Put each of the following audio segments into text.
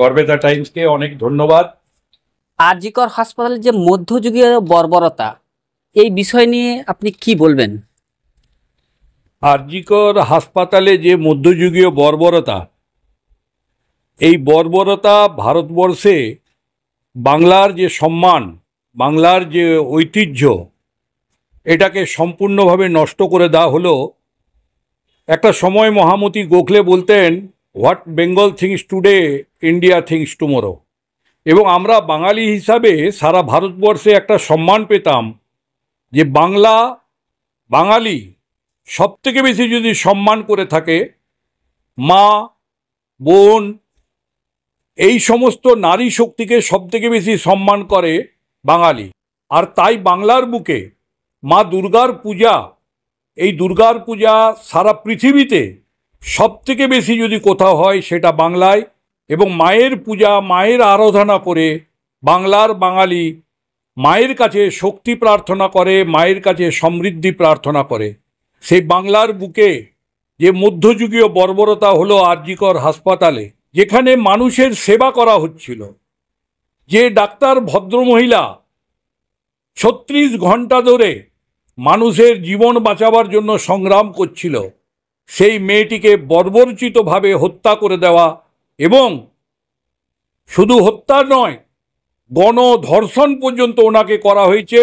গর্বেতা টাইমসকে অনেক ধন্যবাদ। জি কর হাসপাতালের যে মধ্যযুগীয় বর্বরতা, এই বিষয় নিয়ে আপনি কি বলবেন? জি কর হাসপাতালে যে মধ্যযুগীয় বর্বরতা, এই বর্বরতা ভারতবর্ষে বাংলার যে সম্মান, বাংলার যে ঐতিহ্য, এটাকে সম্পূর্ণভাবে নষ্ট করে দেওয়া হলো। একটা সময় মহামতি গোখলে বলতেন, what Bengal things today India things tomorrow. এবং আমরা বাঙালি হিসাবে সারা ভারতবর্ষে একটা সম্মান পেতাম যে বাঙালি সবথেকে বেশি যদি সম্মান করে থাকে, মা, বোন, এই সমস্ত নারী শক্তিকে সবথেকে বেশি সম্মান করে বাঙালি। আর তাই বাংলার বুকে মা দুর্গার পূজা, এই দুর্গার পূজা সারা পৃথিবীতে সবথেকে বেশি যদি কোথাও হয় সেটা বাংলায়। এবং মায়ের পূজা, মায়ের আরাধনা করে বাংলার বাঙালি মায়ের কাছে শক্তি প্রার্থনা করে, মায়ের কাছে সমৃদ্ধি প্রার্থনা করে। সেই বাংলার বুকে যে মধ্যযুগীয় বর্বরতা হলো আর জি কর হাসপাতালে, যেখানে মানুষের সেবা করা হচ্ছিল, যে ডাক্তার ভদ্রমহিলা 36 ঘন্টা ধরে মানুষের জীবন বাঁচাবার জন্য সংগ্রাম করছিল, সেই মেয়েটিকে বর্বরচিতভাবে হত্যা করে দেওয়া, এবং শুধু হত্যা নয়, গণধর্ষণ পর্যন্ত ওনাকে করা হয়েছে,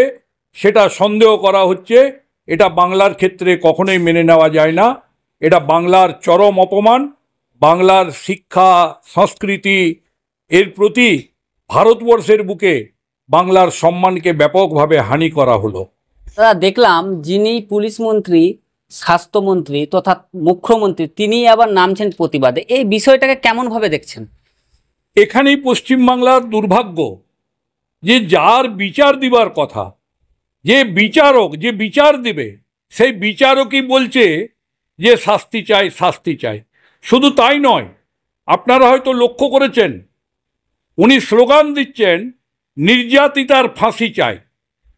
সেটা সন্দেহ করা হচ্ছে। এটা বাংলার ক্ষেত্রে কখনোই মেনে নেওয়া যায় না। এটা বাংলার চরম অপমান। বাংলার শিক্ষা সংস্কৃতি এর প্রতি ভারতবর্ষের বুকে বাংলার সম্মানকে ব্যাপকভাবে হানি করা হলো। দেখলাম যিনি পুলিশ মন্ত্রী, স্বাস্থ্যমন্ত্রী তথা মুখ্যমন্ত্রী, তিনি আবার নামছেন প্রতিবাদে। এই বিষয়টাকে কেমনভাবে দেখছেন? এখানেই পশ্চিমবাংলার দুর্ভাগ্য যে যার বিচার দিবার কথা, যে বিচারক, যে বিচার দেবে, সেই বিচারকই বলছে যে শাস্তি চাই, শাস্তি চাই। শুধু তাই নয়, আপনারা হয়তো লক্ষ্য করেছেন, উনি স্লোগান দিচ্ছেন নির্যাতিতার ফাঁসি চাই।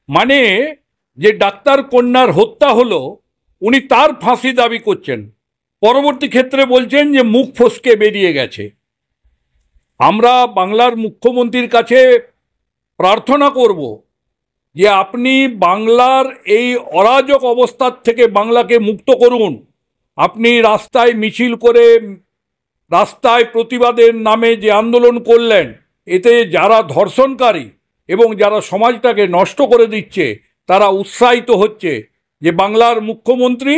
মানে যে ডাক্তার কন্যার হত্যা হলো, উনি তার ফাঁসি দাবি করছেন। পরবর্তী ক্ষেত্রে বলছেন যে মুখ ফসকে বেরিয়ে গেছে। আমরা বাংলার মুখ্যমন্ত্রীর কাছে প্রার্থনা করব যে আপনি বাংলার এই অরাজক অবস্থার থেকে বাংলাকে মুক্ত করুন। আপনি রাস্তায় মিছিল করে, রাস্তায় প্রতিবাদের নামে যে আন্দোলন করলেন, এতে যারা ধর্ষণকারী এবং যারা সমাজটাকে নষ্ট করে দিচ্ছে, তারা উৎসাহিত হচ্ছে যে বাংলার মুখ্যমন্ত্রী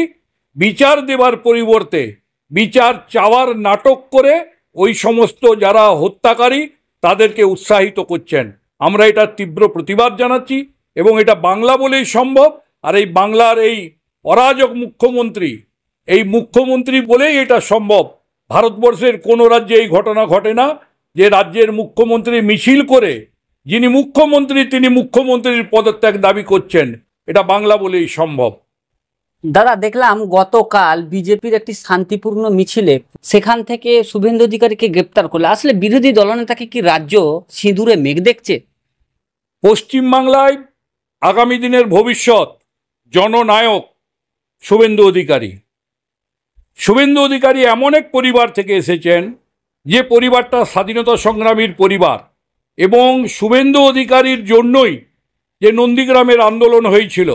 বিচার দেবার পরিবর্তে বিচার চাওয়ার নাটক করে ওই সমস্ত যারা হত্যাকারী তাদেরকে উৎসাহিত করছেন। আমরা এটা তীব্র প্রতিবাদ জানাচ্ছি এবং এটা বাংলা বলেই সম্ভব। আর এই বাংলার এই অরাজক মুখ্যমন্ত্রী, এই মুখ্যমন্ত্রী বলেই এটা সম্ভব। ভারতবর্ষের কোনো রাজ্যে এই ঘটনা ঘটে না যে রাজ্যের মুখ্যমন্ত্রী মিছিল করে, যিনি মুখ্যমন্ত্রী তিনি মুখ্যমন্ত্রীর পদত্যাগ দাবি করছেন। এটা বাংলা বলেই সম্ভব। দাদা, দেখলাম গতকাল বিজেপির একটি শান্তিপূর্ণ মিছিলে সেখান থেকে শুভেন্দু অধিকারীকে গ্রেপ্তার করলে। আসলে বিরোধী দলনেতাকে কি রাজ্য সিঁদুরে মেঘ দেখছে? পশ্চিমবাংলায় আগামী দিনের ভবিষ্যৎ জননায়ক শুভেন্দু অধিকারী। শুভেন্দু অধিকারী এমন এক পরিবার থেকে এসেছেন যে পরিবারটা স্বাধীনতা সংগ্রামীর পরিবার, এবং শুভেন্দু অধিকারীর জন্যই যে নন্দীগ্রামের আন্দোলন হয়েছিল,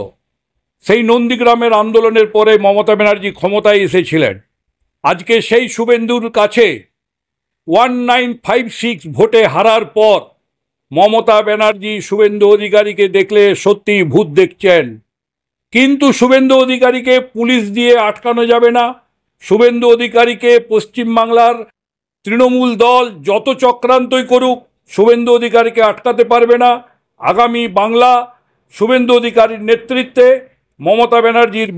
সেই নন্দীগ্রামের আন্দোলনের পরে মমতা ব্যানার্জি ক্ষমতায় এসেছিলেন। আজকে সেই শুভেন্দুর কাছে 1956 ভোটে হারার পর মমতা ব্যানার্জি শুভেন্দু অধিকারীকে দেখলে সত্যি ভূত দেখছেন। কিন্তু শুভেন্দু অধিকারীকে পুলিশ দিয়ে আটকানো যাবে না। শুভেন্দু অধিকারীকে পশ্চিমবাংলার তৃণমূল দল যত চক্রান্তই করুক, শুভেন্দু অধিকারীকে আটকাতে পারবে না। আগামী বাংলা শুভেন্দু অধিকারীর নেতৃত্বে মমতা ব্যানার্জির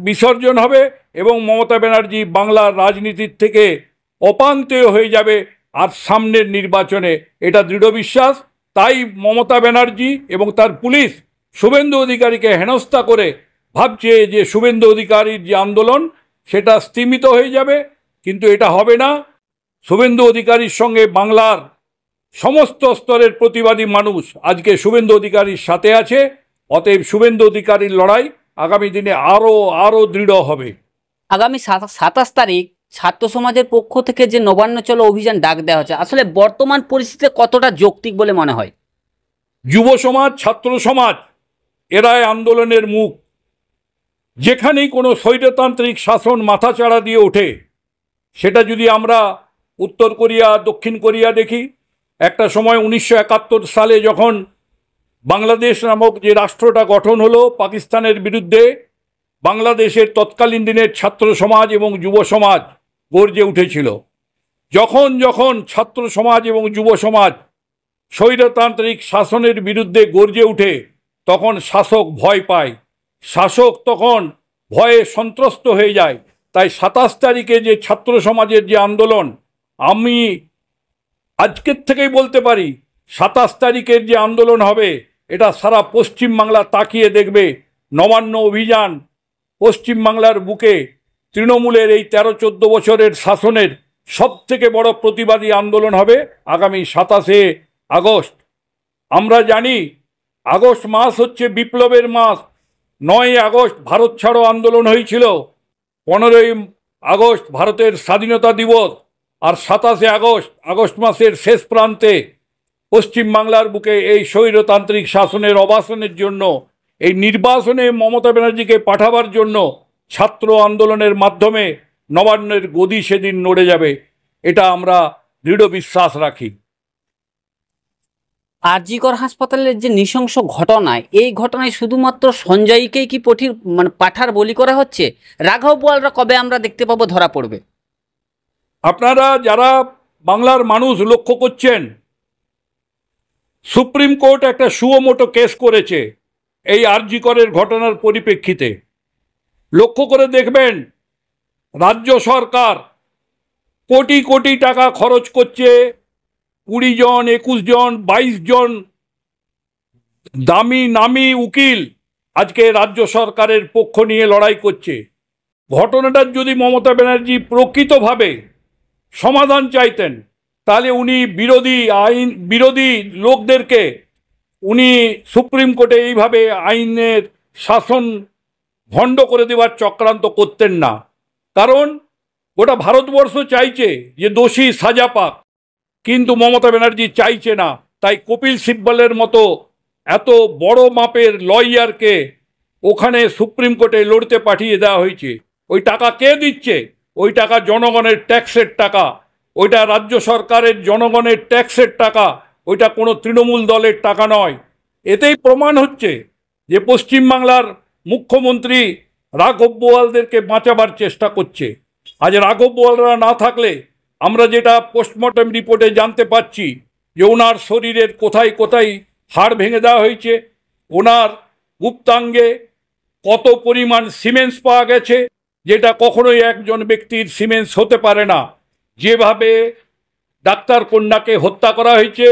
বিসর্জন হবে এবং মমতা ব্যানার্জি বাংলার রাজনীতির থেকে অপান্তেয় হয়ে যাবে। আর সামনের নির্বাচনে এটা দৃঢ় বিশ্বাস। তাই মমতা ব্যানার্জি এবং তার পুলিশ শুভেন্দু অধিকারীকে হেনস্থা করে ভাবছে যে শুভেন্দু অধিকারীর যে আন্দোলন সেটা স্তিমিত হয়ে যাবে, কিন্তু এটা হবে না। শুভেন্দু অধিকারীর সঙ্গে বাংলার সমস্ত স্তরের প্রতিবাদী মানুষ আজকে শুভেন্দু অধিকারীর সাথে আছে। অতএব শুভেন্দু অধিকারীর লড়াই আগামী দিনে আরও দৃঢ় হবে। আগামী 27 তারিখ ছাত্র সমাজের পক্ষ থেকে যে নবান্ন চলো অভিযান ডাক দেওয়া হচ্ছে, আসলে বর্তমান পরিস্থিতিতে কতটা যৌক্তিক বলে মনে হয়? যুব সমাজ, ছাত্র সমাজ এরাই আন্দোলনের মুখ। যেখানেই কোনো স্বৈরতান্ত্রিক শাসন মাথাচাড়া দিয়ে ওঠে, সেটা যদি আমরা উত্তর কোরিয়া, দক্ষিণ কোরিয়া দেখি, একটা সময় 1971 সালে যখন বাংলাদেশ নামক যে রাষ্ট্রটা গঠন হলো পাকিস্তানের বিরুদ্ধে, বাংলাদেশের তৎকালীন দিনের ছাত্র সমাজ এবং যুব সমাজ গর্জে উঠেছিল। যখন যখন ছাত্র সমাজ এবং যুব সমাজ স্বৈরতান্ত্রিক শাসনের বিরুদ্ধে গর্জে উঠে, তখন শাসক ভয় পায়, শাসক তখন ভয়ে সন্ত্রস্ত হয়ে যায়। তাই 27 তারিখে যে ছাত্র সমাজের যে আন্দোলন, আমি আজকের থেকেই বলতে পারি 27 তারিখের যে আন্দোলন হবে, এটা সারা পশ্চিমবাংলা তাকিয়ে দেখবে। নবান্ন অভিযান পশ্চিমবাংলার বুকে তৃণমূলের এই 13-14 বছরের শাসনের সবথেকে বড় প্রতিবাদী আন্দোলন হবে আগামী 27শে আগস্ট। আমরা জানি আগস্ট মাস হচ্ছে বিপ্লবের মাস। 9ই আগস্ট ভারত ছাড়ো আন্দোলন হয়েছিল, 15ই আগস্ট ভারতের স্বাধীনতা দিবস, আর 27শে আগস্ট মাসের শেষ প্রান্তে পশ্চিমবাংলার বুকে এই স্বৈরতান্ত্রিক শাসনের অবাসনের জন্য, এই নির্বাসনে মমতা ব্যানার্জিকে পাঠাবার জন্য ছাত্র আন্দোলনের মাধ্যমে নবান্নের গদি সেদিন নড়ে যাবে, এটা আমরা দৃঢ় বিশ্বাস রাখি। আরজিকর হাসপাতালের যে নৃশংস ঘটনায়, এই ঘটনায় শুধুমাত্র সঞ্জয়কেই কি পাঠার বলি করা হচ্ছে? রাঘব বোয়ালরা কবে আমরা দেখতে পাবো ধরা পড়বে? আপনারা যারা বাংলার মানুষ লক্ষ্য করছেন, সুপ্রিম কোর্ট একটা সুমোটো কেস করেছে এই আরজিকরের ঘটনার পরিপ্রেক্ষিতে। লক্ষ্য করে দেখবেন রাজ্য সরকার কোটি কোটি টাকা খরচ করছে, 20 জন, 21 জন, 22 জন দামি নামি উকিল আজকে রাজ্য সরকারের পক্ষ নিয়ে লড়াই করছে। ঘটনাটার যদি মমতা ব্যানার্জি প্রকৃতভাবে সমাধান চাইতেন, তাহলে উনি বিরোধী লোকদেরকে উনি সুপ্রিম কোর্টে এইভাবে আইনের শাসন ভণ্ড করে দেওয়ার চক্রান্ত করতেন না। কারণ গোটা ভারতবর্ষ চাইছে যে দোষী সাজা পাক, কিন্তু মমতা ব্যানার্জি চাইছে না। তাই কপিল সিব্বলের মতো এত বড় মাপের লয়ারকে ওখানে সুপ্রিম কোর্টে লড়তে পাঠিয়ে দেওয়া হয়েছে। ওই টাকা কে দিচ্ছে? ওই টাকা জনগণের ট্যাক্সের টাকা, ওইটা রাজ্য সরকারের জনগণের ট্যাক্সের টাকা, ওইটা কোনো তৃণমূল দলের টাকা নয়। এতেই প্রমাণ হচ্ছে যে পশ্চিমবাংলার মুখ্যমন্ত্রী রাঘব বোয়ালদেরকে বাঁচাবার চেষ্টা করছে। আজ রাঘব বোয়ালরা না থাকলে আমরা যেটা পোস্টমর্টম রিপোর্টে জানতে পাচ্ছি যে ওনার শরীরের কোথায় কোথায় হাড় ভেঙে দেওয়া হয়েছে, ওনার গুপ্তাঙ্গে কত পরিমাণ সিমেন্স পাওয়া গেছে, যেটা কখনোই একজন ব্যক্তির সিমেন্স হতে পারে না। যেভাবে ডাক্তার কন্যাকে হত্যা করা হয়েছে,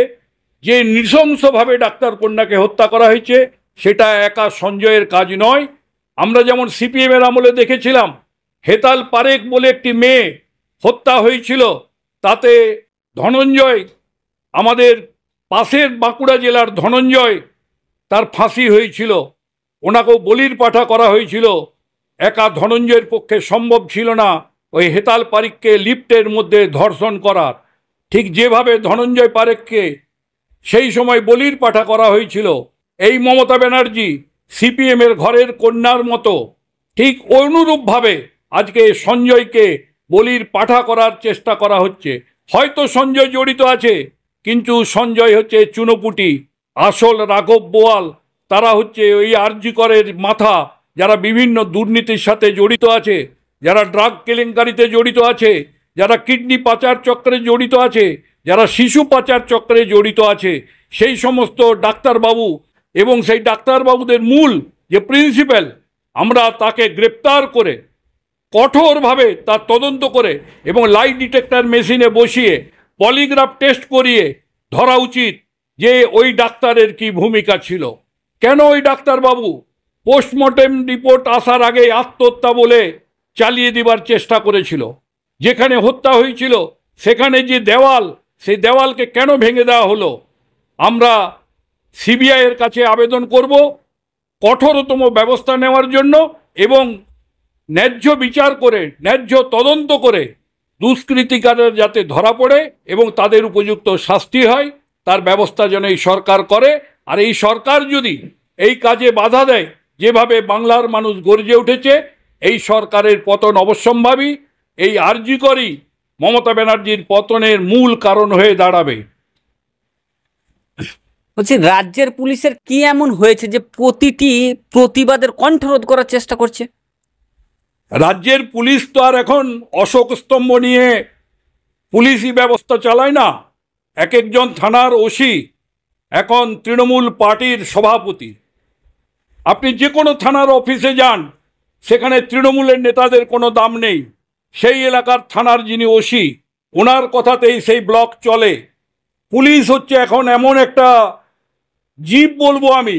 যে নৃশংসভাবে ডাক্তার কন্যাকে হত্যা করা হয়েছে, সেটা একা সঞ্জয়ের কাজ নয়। আমরা যেমন সিপিএমের আমলে দেখেছিলাম হেতাল পারেখ বলে একটি মেয়ে হত্যা হয়েছিল, তাতে ধনঞ্জয়, আমাদের পাশের বাঁকুড়া জেলার ধনঞ্জয়, তার ফাঁসি হয়েছিল, ওনাকেও বলির পাঠা করা হয়েছিল। একা ধনঞ্জয়ের পক্ষে সম্ভব ছিল না ওই হেতাল পারেখকে লিফটের মধ্যে ধর্ষণ করার। ঠিক যেভাবে ধনঞ্জয় পারেখকে সেই সময় বলির পাঠা করা হয়েছিল, এই মমতা ব্যানার্জি সিপিএমের ঘরের কন্যার মতো ঠিক অনুরূপভাবে আজকে সঞ্জয়কে বলির পাঠা করার চেষ্টা করা হচ্ছে। হয়তো সঞ্জয় জড়িত আছে, কিন্তু সঞ্জয় হচ্ছে চুনোপুটি। আসল রাঘব বোয়াল তারা হচ্ছে ওই আরজিকরের মাথা, যারা বিভিন্ন দুর্নীতির সাথে জড়িত আছে, যারা ড্রাগ কেলেঙ্কারিতে জড়িত আছে, যারা কিডনি পাচার চক্রে জড়িত আছে, যারা শিশু পাচার চক্রে জড়িত আছে। সেই সমস্ত ডাক্তারবাবু এবং সেই ডাক্তারবাবুদের মূল যে প্রিন্সিপাল, আমরা তাকে গ্রেপ্তার করে কঠোরভাবে তার তদন্ত করে এবং লাই ডিটেক্টর মেশিনে বসিয়ে পলিগ্রাফ টেস্ট করিয়ে ধরা উচিত যে ওই ডাক্তারের কি ভূমিকা ছিল। কেন ওই ডাক্তারবাবু পোস্টমর্টেম রিপোর্ট আসার আগে আত্মহত্যা বলে চালিয়ে দেবার চেষ্টা করেছিল? যেখানে হত্যা হয়েছিল সেখানে যে দেওয়াল, সেই দেওয়ালকে কেন ভেঙে দেওয়া হলো? আমরা সিবিআইয়ের কাছে আবেদন করব কঠোরতম ব্যবস্থা নেওয়ার জন্য এবং ন্যায্য বিচার করে, ন্যায্য তদন্ত করে দুষ্কৃতিকারীরা যাতে ধরা পড়ে এবং তাদের উপযুক্ত শাস্তি হয় তার ব্যবস্থা যেন এই সরকার করে। আর এই সরকার যদি এই কাজে বাধা দেয়, যেভাবে বাংলার মানুষ গর্জে উঠেছে, এই সরকারের পতন অবশ্যম্ভাবী। এই আরজি করেই মমতা ব্যানার্জির পতনের মূল কারণ হয়ে দাঁড়াবে। বলছি, রাজ্যের পুলিশের কি এমন হয়েছে যে প্রতিটি প্রতিবাদের কণ্ঠরোধ করার চেষ্টা করছে? রাজ্যের পুলিশ তো আর এখন অশোক স্তম্ভ নিয়ে পুলিশি ব্যবস্থা চালায় না। এক একজন থানার ওসি এখন তৃণমূল পার্টির সভাপতি। আপনি যে কোনো থানার অফিসে যান, সেখানে তৃণমূলের নেতাদের কোনো দাম নেই। সেই এলাকার থানার যিনি ওসি, ওনার কথাতেই সেই ব্লক চলে। পুলিশ হচ্ছে এখন এমন একটা জীব বলবো আমি।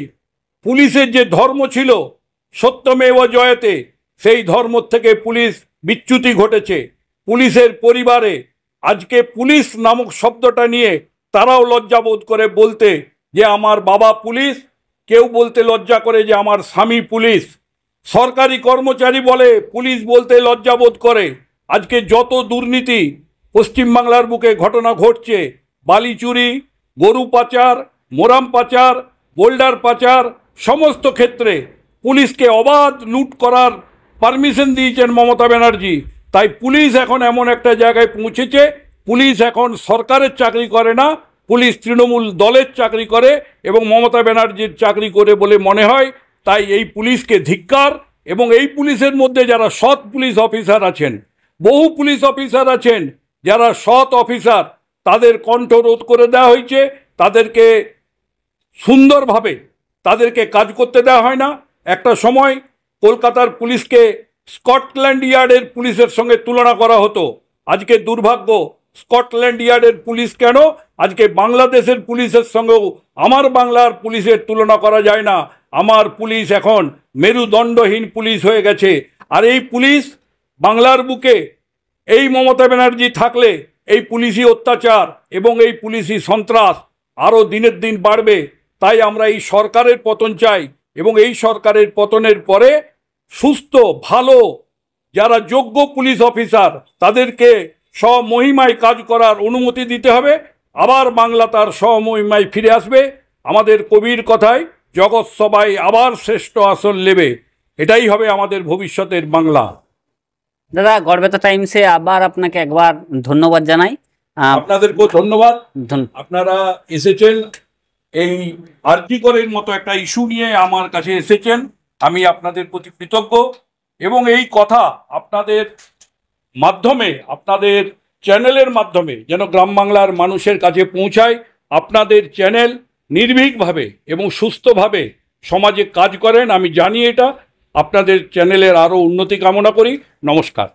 পুলিশের যে ধর্ম ছিল সত্যমেব জয়তে, সেই ধর্ম থেকে পুলিশ বিচ্যুতি ঘটেছে। পুলিশের পরিবারে আজকে পুলিশ নামক শব্দটা নিয়ে তারাও লজ্জাবোধ করে বলতে যে আমার বাবা পুলিশ, কেউ বলতে লজ্জা করে যে আমার স্বামী পুলিশ। সরকারি কর্মচারী বলে পুলিশ বলতে লজ্জাবোধ করে। আজকে যত দুর্নীতি পশ্চিমবাংলার বুকে ঘটনা ঘটছে, বালি চুরি, গরু পাচার, মোরাম পাচার, বোল্ডার পাচার, সমস্ত ক্ষেত্রে পুলিশকে অবাধ লুট করার পারমিশন দিয়েছেন মমতা ব্যানার্জি। তাই পুলিশ এখন এমন একটা জায়গায় পৌঁছেছে, পুলিশ এখন সরকারের চাকরি করে না, পুলিশ তৃণমূল দলের চাকরি করে এবং মমতা ব্যানার্জির চাকরি করে বলে মনে হয়। তাই এই পুলিশকে ধিক্কার। এবং এই পুলিশের মধ্যে যারা সৎ পুলিশ অফিসার আছেন, বহু পুলিশ অফিসার আছেন যারা সৎ অফিসার, তাদের কণ্ঠ রোধ করে দেওয়া হয়েছে। তাদেরকে সুন্দরভাবে তাদেরকে কাজ করতে দেওয়া হয় না। একটা সময় কলকাতার পুলিশকে স্কটল্যান্ড ইয়ার্ডের পুলিশের সঙ্গে তুলনা করা হতো। আজকে দুর্ভাগ্য, স্কটল্যান্ড ইয়ার্ডের পুলিশ কেন, আজকে বাংলাদেশের পুলিশের সঙ্গেও আমার বাংলার পুলিশের তুলনা করা যায় না। আমার পুলিশ এখন মেরুদণ্ডহীন পুলিশ হয়ে গেছে। আর এই পুলিশ বাংলার বুকে এই মমতা ব্যানার্জি থাকলে এই পুলিশি অত্যাচার এবং এই পুলিশি সন্ত্রাস আরও দিনের দিন বাড়বে। তাই আমরা এই সরকারের পতন চাই এবং এই সরকারের পতনের পরে সুস্থ ভালো যারা যোগ্য পুলিশ অফিসার, তাদেরকে স্বমহিমায় কাজ করার অনুমতি দিতে হবে। আবার বাংলা তার স্বমহিমায় ফিরে আসবে। আমাদের কবির কথায় জগৎ সবাই আবার শ্রেষ্ঠ আসন নেবে। এটাই হবে আমাদের ভবিষ্যতের বাংলা। দাদা, গড়বেতা টাইমসে আবার আপনাকে একবার ধন্যবাদ জানাই। আপনাদেরকেও ধন্যবাদ। আপনারা এসেছেন, এই আরজি করের মতো একটা ইস্যু নিয়ে আমার কাছে এসেছেন, আমি আপনাদের প্রতি কৃতজ্ঞ। এবং এই কথা আপনাদের মাধ্যমে, আপনাদের চ্যানেলের মাধ্যমে যেন গ্রাম বাংলার মানুষের কাছে পৌঁছায়। আপনাদের চ্যানেল নির্ভীকভাবে এবং সুস্থভাবে সমাজে কাজ করেন, আমি জানি এটা। আপনাদের চ্যানেলের আরও উন্নতি কামনা করি। নমস্কার।